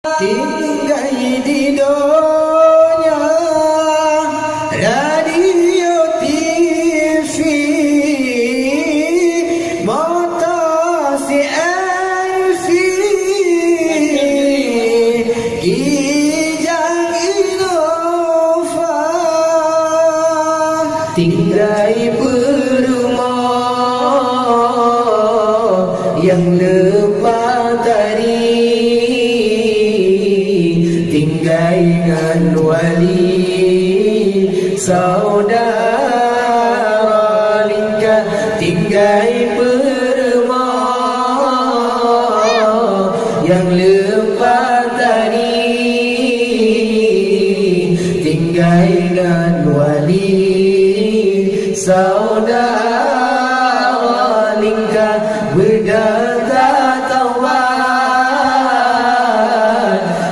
tinggal di dunia radio TV motor CLV Kijang Innova tinggal berumah yang lepas tadi tinggal dengan wali saudara lingkar tinggal berumah yang lepas tadi tinggal dengan wali saudara lingkar berdatang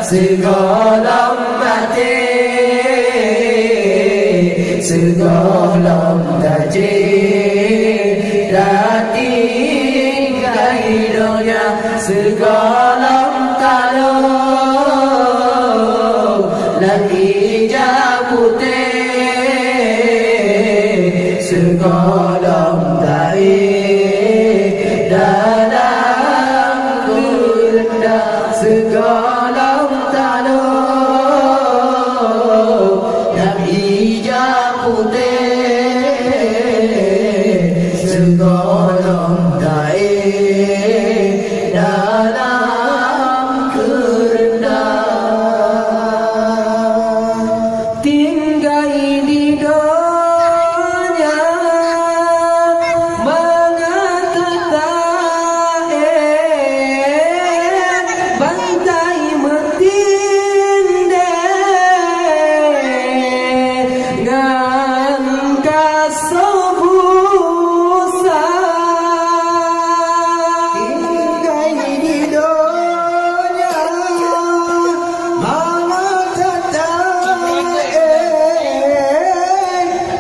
segala mati segala tajir dating kaidonya segala kalau lagi jabute segala taib dalam kerendah segala yang hijau putih segolong daik dalam kerendah tinggal di dunia mengatakan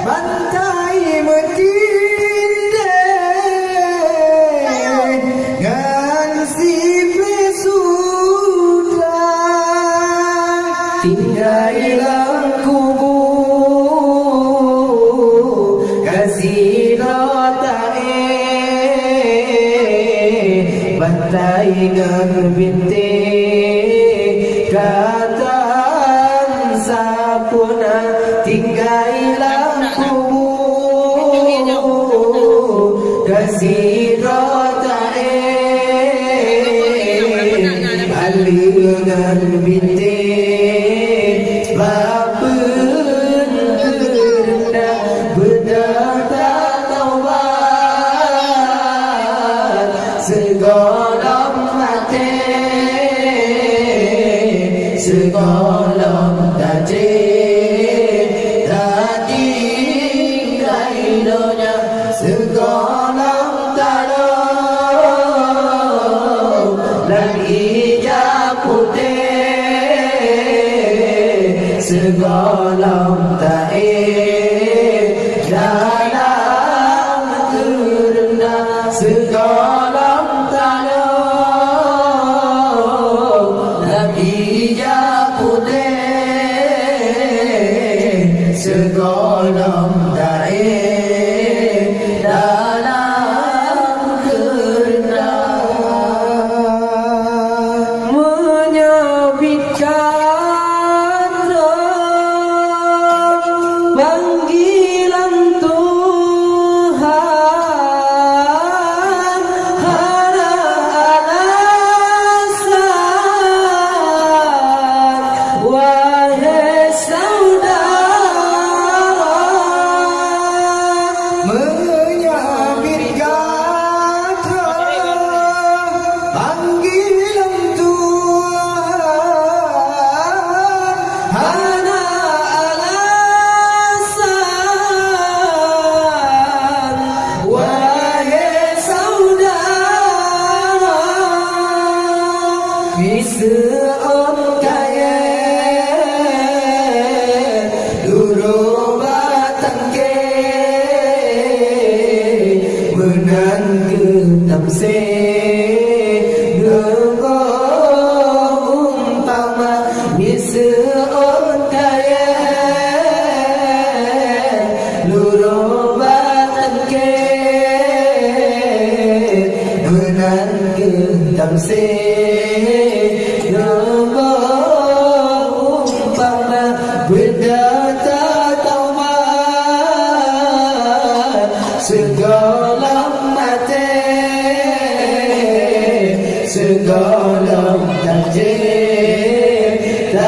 bantai metinde tinggallah kubur kasih rotae bantai dengan bintik katan sapuna tinggallah kubur kasih rotae dengan bintik Bapen kerendah berdatang taubat segala mati segala tajir dating kaidonya segala talau lagi putih segala taib dalam kerendah segala talau lagi putih segala taib dalam kerendah menyabitkan panggilan Tuhan hara alasan wahai saudara menyabit kata panggilan Tuhan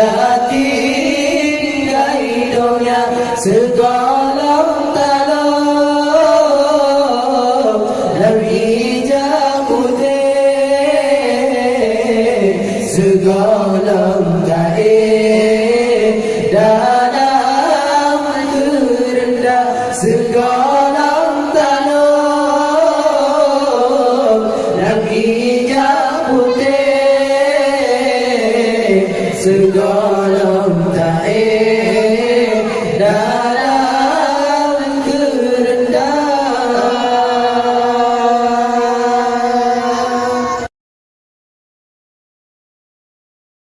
hati hingga hidungnya segala talong dan hijab putih segala gaib dalam terendah segala talong dan hijab putih segala gaib